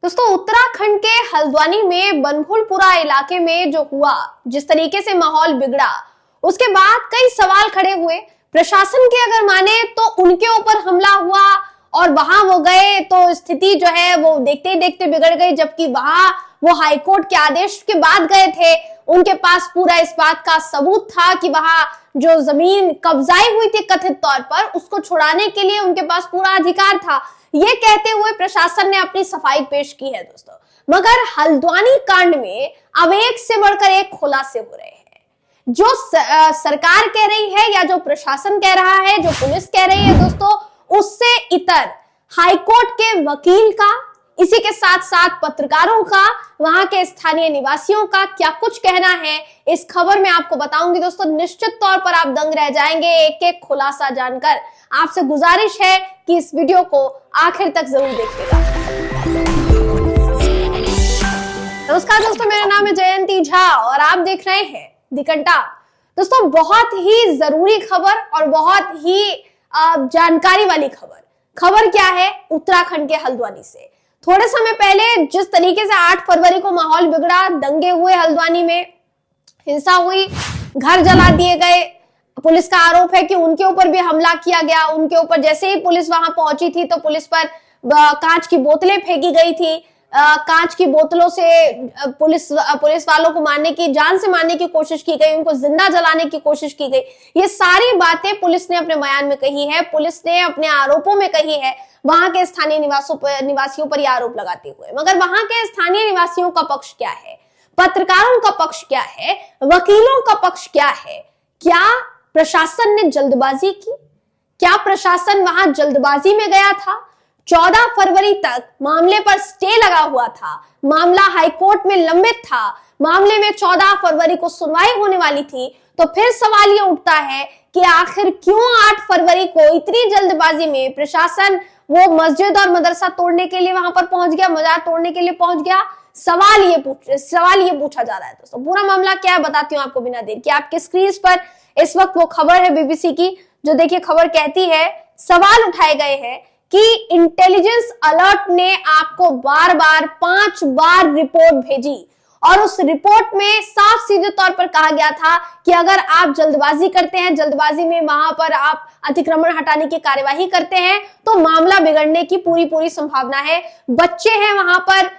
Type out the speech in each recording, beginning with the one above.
दोस्तों उत्तराखंड के हल्द्वानी में बनभूलपुरा इलाके में जो हुआ, जिस तरीके से माहौल बिगड़ा, उसके बाद कई सवाल खड़े हुए। प्रशासन के अगर माने तो उनके ऊपर हमला हुआ और वहां वो गए तो स्थिति जो है वो देखते ही देखते बिगड़ गई, जबकि वहां वो हाईकोर्ट के आदेश के बाद गए थे। उनके पास पूरा इस बात का सबूत था कि वहां जो जमीन कब्जाई हुई थी कथित तौर पर, उसको छुड़ाने के लिए उनके पास पूरा अधिकार था। ये कहते हुए प्रशासन ने अपनी सफाई पेश की है दोस्तों। मगर हल्द्वानी कांड में अब एक से बढ़कर एक खुलासे हो रहे हैं। जो सरकार कह रही है या जो प्रशासन कह रहा है, जो पुलिस कह रही है दोस्तों, उससे इतर हाईकोर्ट के वकील का, इसी के साथ साथ पत्रकारों का, वहां के स्थानीय निवासियों का क्या कुछ कहना है, इस खबर में आपको बताऊंगी दोस्तों। निश्चित तौर पर आप दंग रह जाएंगे एक एक खुलासा जानकर। आपसे गुजारिश है कि इस वीडियो को आखिर तक जरूर देखिएगा। नमस्कार दोस्तों, मेरा नाम है जयंती झा और आप देख रहे हैं दी कंटाप। दोस्तों बहुत ही जरूरी खबर और बहुत ही जानकारी वाली खबर क्या है उत्तराखंड के हल्द्वानी से। थोड़े समय पहले जिस तरीके से 8 फरवरी को माहौल बिगड़ा, दंगे हुए, हल्द्वानी में हिंसा हुई, घर जला दिए गए, पुलिस का आरोप है कि उनके ऊपर भी हमला किया गया। उनके ऊपर जैसे ही पुलिस वहां पहुंची थी तो पुलिस पर कांच की बोतलें फेंकी गई थी। कांच की बोतलों से पुलिस वालों को मारने की, जान से मारने की कोशिश की गई, उनको जिंदा जलाने की कोशिश की गई। ये सारी बातें पुलिस ने अपने बयान में कही है, पुलिस ने अपने आरोपों में कही है, वहां के स्थानीय निवासियों पर यह आरोप लगाते हुए। मगर वहां के स्थानीय निवासियों का पक्ष क्या है, पत्रकारों का पक्ष क्या है, वकीलों का पक्ष क्या है? क्या प्रशासन ने जल्दबाजी की? क्या प्रशासन वहां जल्दबाजी में गया था? 14 फरवरी तक मामले पर स्टे लगा हुआ था, मामला हाईकोर्ट में लंबित था, मामले में 14 फरवरी को सुनवाई होने वाली थी। तो फिर सवाल ये उठता है कि आखिर क्यों 8 फरवरी को इतनी जल्दबाजी में प्रशासन वो मस्जिद और मदरसा तोड़ने के लिए वहां पर पहुंच गया, मजार तोड़ने के लिए पहुंच गया? सवाल ये पूछा जा रहा है दोस्तों। पूरा मामला क्या है बताती हूँ आपको बिना देर के। आपके स्क्रीन पर इस वक्त वो खबर है बीबीसी की, जो देखिए खबर कहती है, सवाल उठाए गए हैं कि इंटेलिजेंस अलर्ट ने आपको बार बार 5 बार रिपोर्ट भेजी और उस रिपोर्ट में साफ सीधे तौर पर कहा गया था कि अगर आप जल्दबाजी करते हैं, जल्दबाजी में वहां पर आप अतिक्रमण हटाने की कार्यवाही करते हैं तो मामला बिगड़ने की पूरी संभावना है। बच्चे हैं वहां पर,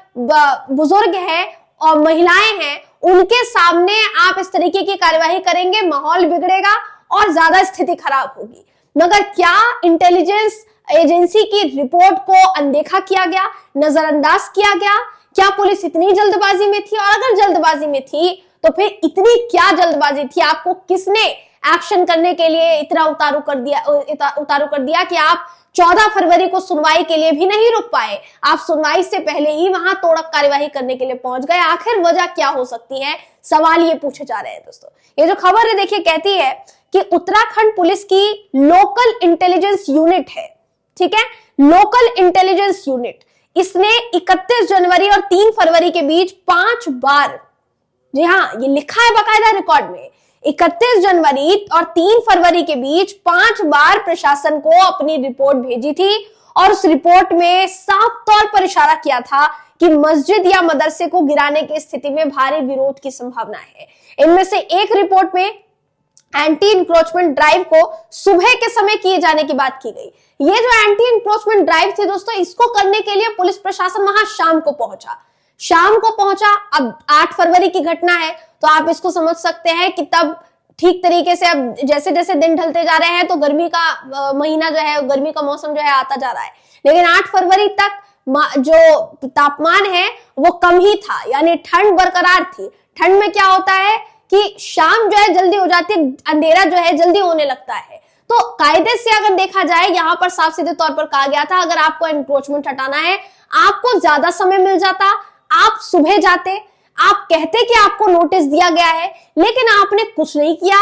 बुजुर्ग हैं और महिलाएं हैं, उनके सामने आप इस तरीके की कार्यवाही करेंगे, माहौल बिगड़ेगा और ज्यादा स्थिति खराब होगी। मगर क्या इंटेलिजेंस एजेंसी की रिपोर्ट को अनदेखा किया गया, नजरअंदाज किया गया? क्या पुलिस इतनी जल्दबाजी में थी? और अगर जल्दबाजी में थी तो फिर इतनी क्या जल्दबाजी थी? आपको किसने एक्शन करने के लिए इतना उतारू कर दिया कि आप 14 फरवरी को सुनवाई के लिए भी नहीं रुक पाए? आप सुनवाई से पहले ही वहां तोड़क कार्यवाही करने के लिए पहुंच गए। आखिर वजह क्या हो सकती है? सवाल ये पूछे जा रहे हैं दोस्तों। ये जो खबर है देखिए कहती है कि उत्तराखंड पुलिस की लोकल इंटेलिजेंस यूनिट है, ठीक है, लोकल इंटेलिजेंस यूनिट, इसने 31 जनवरी और 3 फरवरी के बीच 5 बार, जी हाँ ये लिखा है बाकायदा रिकॉर्ड में, 31 जनवरी और 3 फरवरी के बीच 5 बार प्रशासन को अपनी रिपोर्ट भेजी थी और उस रिपोर्ट में साफ तौर पर इशारा किया था कि मस्जिद या मदरसे को गिराने की स्थिति में भारी विरोध की संभावना है। इनमें से एक रिपोर्ट में एंटी इंक्रोचमेंट ड्राइव को सुबह के समय किए जाने की बात की गई। ये जो एंटी इंक्रोचमेंट ड्राइव थी दोस्तों, इसको करने के लिए पुलिस प्रशासन वहां शाम को पहुंचा। अब 8 फरवरी की घटना है तो आप इसको समझ सकते हैं कि तब ठीक तरीके से, अब जैसे जैसे दिन ढलते जा रहे हैं तो गर्मी का महीना जो है, गर्मी का मौसम जो है आता जा रहा है, लेकिन 8 फरवरी तक जो तापमान है वो कम ही था, यानी ठंड बरकरार थी। ठंड में क्या होता है कि शाम जो है जल्दी हो जाती है, अंधेरा जो है जल्दी होने लगता है। तो कायदे से अगर देखा जाए, यहाँ पर साफ सीधे तौर पर कहा गया था अगर आपको एनक्रोचमेंट हटाना है, आपको ज्यादा समय मिल जाता, आप सुबह जाते, आप कहते कि आपको नोटिस दिया गया है, लेकिन आपने कुछ नहीं किया।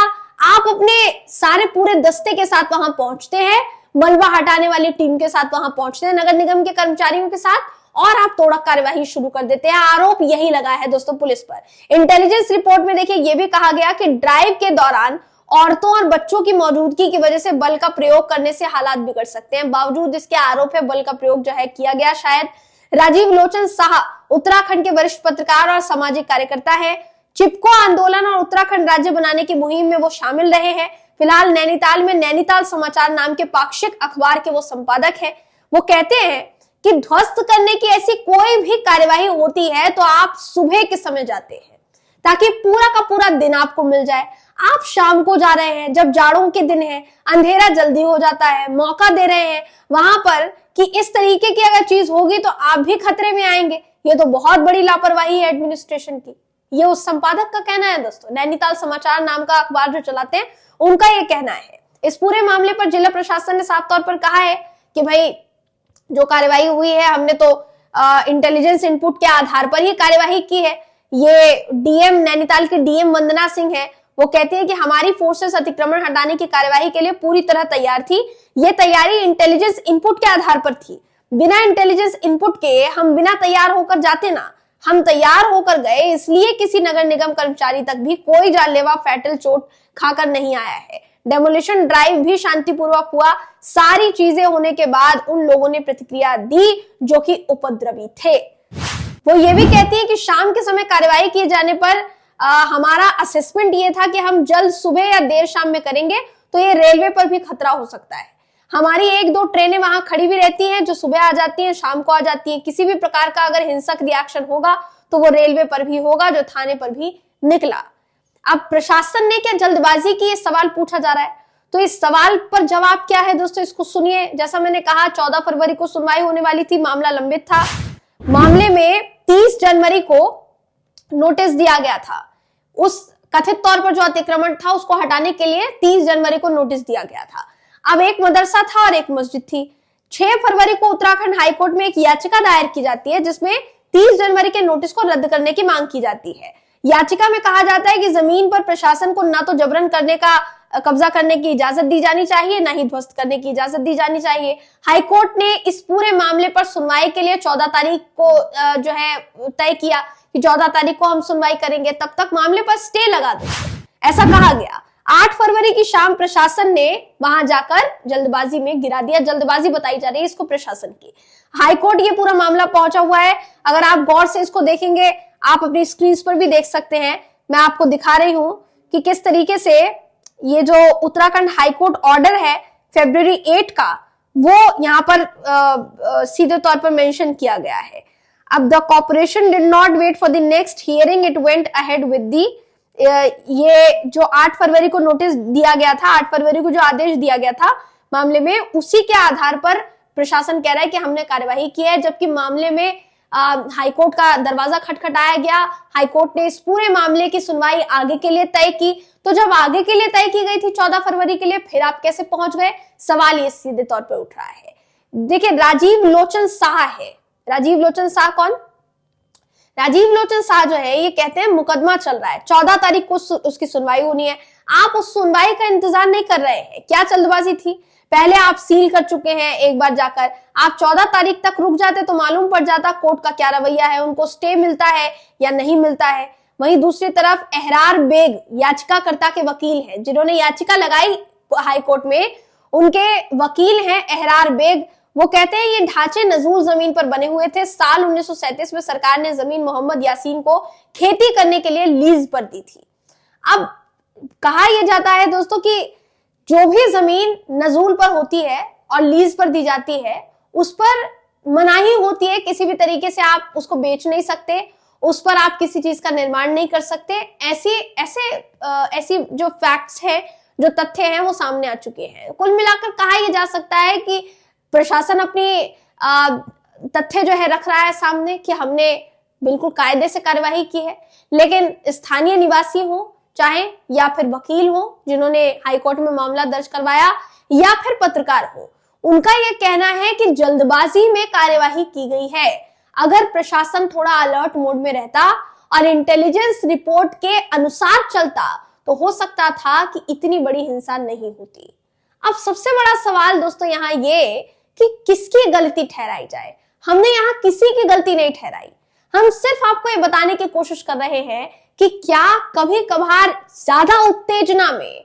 आप अपने सारे पूरे दस्ते के साथ वहां पहुंचते हैं, मलबा हटाने वाली टीम के साथ वहां पहुंचते हैं, नगर निगम के कर्मचारियों के साथ, और आप तोड़क कार्यवाही शुरू कर देते हैं। आरोप यही लगा है दोस्तों पुलिस पर। इंटेलिजेंस रिपोर्ट में देखिए ये भी कहा गया कि ड्राइव के दौरान औरतों और बच्चों की मौजूदगी की वजह से बल का प्रयोग करने से हालात बिगड़ सकते हैं। बावजूद इसके आरोप है बल का प्रयोग जो है किया गया शायद, राजीव लोचन साह उत्तराखंड के वरिष्ठ पत्रकार और सामाजिक कार्यकर्ता है। चिपको आंदोलन और उत्तराखंड राज्य बनाने की मुहिम में वो शामिल रहे हैं। फिलहाल नैनीताल में नैनीताल समाचार नाम के पाक्षिक अखबार के वो संपादक हैं। वो कहते हैं कि ध्वस्त करने की ऐसी कोई भी कार्यवाही होती है तो आप सुबह के समय जाते हैं ताकि पूरा का पूरा दिन आपको मिल जाए। आप शाम को जा रहे हैं जब जाड़ों के दिन है, अंधेरा जल्दी हो जाता है, मौका दे रहे हैं वहां पर कि इस तरीके की अगर चीज होगी तो आप भी खतरे में आएंगे। ये तो बहुत बड़ी लापरवाही है एडमिनिस्ट्रेशन की। ये उस संपादक का कहना है दोस्तों, नैनीताल समाचार नाम का अखबार जो चलाते हैं उनका ये कहना है। इस पूरे मामले पर जिला प्रशासन ने साफ तौर पर कहा है कि भाई जो कार्यवाही हुई है हमने तो इंटेलिजेंस इनपुट के आधार पर ही कार्यवाही की है। ये डीएम नैनीताल के डीएम वंदना सिंह है, वो कहती है कि हमारी फोर्सेस अतिक्रमण हटाने की कार्यवाही के लिए पूरी तरह तैयार थी। ये तैयारी इंटेलिजेंस इनपुट के आधार पर थी। बिना इंटेलिजेंस इनपुट के हम बिना तैयार होकर जाते ना, हम तैयार होकर गए, इसलिए किसी नगर निगम कर्मचारी तक भी कोई जानलेवा फैटल चोट खाकर नहीं आया है। डेमोलिशन ड्राइव भी शांतिपूर्वक हुआ। सारी चीजें होने के बाद उन लोगों ने प्रतिक्रिया दी जो कि उपद्रवी थे। वो ये भी कहती है कि शाम के समय कार्यवाही किए जाने पर हमारा असेसमेंट ये था कि हम जल्द सुबह या देर शाम में करेंगे तो ये रेलवे पर भी खतरा हो सकता है। हमारी 1-2 ट्रेनें वहां खड़ी भी रहती हैं जो सुबह आ जाती हैं, शाम को आ जाती हैं। किसी भी प्रकार का अगर हिंसक रिएक्शन होगा तो वो रेलवे पर भी होगा, जो थाने पर भी निकला। अब प्रशासन ने क्या जल्दबाजी की, ये सवाल पूछा जा रहा है। तो इस सवाल पर जवाब क्या है दोस्तों, इसको सुनिए। जैसा मैंने कहा 14 फरवरी को सुनवाई होने वाली थी, मामला लंबित था। मामले में 30 जनवरी को नोटिस दिया गया था। उस कथित तौर पर जो अतिक्रमण था उसको हटाने के लिए 30 जनवरी को नोटिस दिया गया था। अब एक मदरसा था और एक मस्जिद थी। 6 फरवरी को उत्तराखंड हाईकोर्ट में एक याचिका दायर की जाती है जिसमें 30 जनवरी के नोटिस को रद्द करने की मांग की जाती है। याचिका में कहा जाता है कि जमीन पर प्रशासन को ना तो जबरन करने का कब्जा करने की इजाजत दी जानी चाहिए, ना ही ध्वस्त करने की इजाजत दी जानी चाहिए। हाईकोर्ट ने इस पूरे मामले पर सुनवाई के लिए 14 तारीख को जो है तय किया कि 14 तारीख को हम सुनवाई करेंगे, तब तक मामले पर स्टे लगा दो, ऐसा कहा गया। 8 फरवरी की शाम प्रशासन ने वहां जाकर जल्दबाजी में गिरा दिया। जल्दबाजी बताई जा रही है इसको प्रशासन की। हाईकोर्ट ये पूरा मामला पहुंचा हुआ है। अगर आप गौर से इसको देखेंगे, आप अपनी स्क्रीन पर भी देख सकते हैं। मैं आपको दिखा रही हूं कि किस तरीके से ये जो उत्तराखंड हाईकोर्ट ऑर्डर है फरवरी 8 का, वो यहाँ पर सीधे तौर पर मेंशन किया गया है। अब the corporation did not wait for the next hearing, it went ahead with the. ये जो 8 फरवरी को नोटिस दिया गया था, 8 फरवरी को जो आदेश दिया गया था मामले में, उसी के आधार पर प्रशासन कह रहा है कि हमने कार्यवाही की है। जबकि मामले में हाईकोर्ट का दरवाजा खटखटाया गया। हाईकोर्ट ने इस पूरे मामले की सुनवाई आगे के लिए तय की। तो जब आगे के लिए तय की गई थी 14 फरवरी के लिए, फिर आप कैसे पहुंच गए, सवाल ये सीधे तौर पर उठ रहा है। देखिए, राजीव लोचन साह है। राजीव लोचन साह कौन? राजीव लोचन साह जो है ये कहते हैं मुकदमा चल रहा है, 14 तारीख को उसकी सुनवाई होनी है। आप उस सुनवाई का इंतजार नहीं कर रहे हैं। क्या जल्दबाजी थी? पहले आप सील कर चुके हैं एक बार जाकर। आप 14 तारीख तक रुक जाते तो मालूम पड़ जाता कोर्ट का क्या रवैया है, उनको स्टे मिलता है या नहीं मिलता है। वहीं दूसरी तरफ एहरार बेग याचिकाकर्ता के वकील हैं, जिन्होंने याचिका लगाई हाईकोर्ट में, उनके वकील हैं एहरार बेग। वो कहते हैं ये ढांचे नजूल जमीन पर बने हुए थे। साल 1937 में सरकार ने जमीन मोहम्मद यासीन को खेती करने के लिए लीज पर दी थी। अब कहा यह जाता है दोस्तों कि जो भी जमीन नजूल पर होती है और लीज पर दी जाती है, उस पर मनाही होती है। किसी भी तरीके से आप उसको बेच नहीं सकते, उस पर आप किसी चीज का निर्माण नहीं कर सकते। ऐसी जो फैक्ट्स हैं, जो तथ्य हैं, वो सामने आ चुके हैं। कुल मिलाकर कहा यह जा सकता है कि प्रशासन अपनी तथ्य जो है रख रहा है सामने कि हमने बिल्कुल कायदे से कार्यवाही की है। लेकिन स्थानीय निवासी हो चाहे, या फिर वकील हो जिन्होंने हाईकोर्ट में मामला दर्ज करवाया, या फिर पत्रकार हो, उनका यह कहना है कि जल्दबाजी में कार्यवाही की गई है। अगर प्रशासन थोड़ा अलर्ट मोड में रहता और इंटेलिजेंस रिपोर्ट के अनुसार चलता तो हो सकता था कि इतनी बड़ी हिंसा नहीं होती। अब सबसे बड़ा सवाल दोस्तों यहाँ ये कि किसकी गलती ठहराई जाए। हमने यहाँ किसी की गलती नहीं ठहराई। हम सिर्फ आपको ये बताने की कोशिश कर रहे हैं कि क्या कभी कभार ज्यादा उत्तेजना में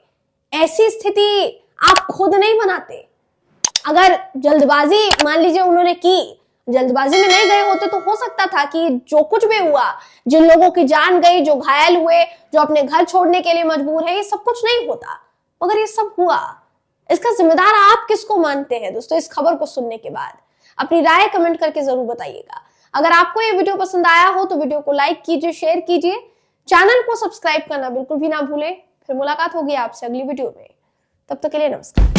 ऐसी स्थिति आप खुद नहीं बनाते। अगर जल्दबाजी मान लीजिए उन्होंने की, जल्दबाजी में नहीं गए होते तो हो सकता था कि जो कुछ भी हुआ, जिन लोगों की जान गई, जो घायल हुए, जो अपने घर छोड़ने के लिए मजबूर है, ये सब कुछ नहीं होता। मगर ये सब हुआ, इसका जिम्मेदार आप किसको मानते हैं दोस्तों? इस खबर को सुनने के बाद अपनी राय कमेंट करके जरूर बताइएगा। अगर आपको ये वीडियो पसंद आया हो तो वीडियो को लाइक कीजिए, शेयर कीजिए, चैनल को सब्सक्राइब करना बिल्कुल भी ना भूलें। फिर मुलाकात होगी आपसे अगली वीडियो में, तब तक के लिए नमस्कार।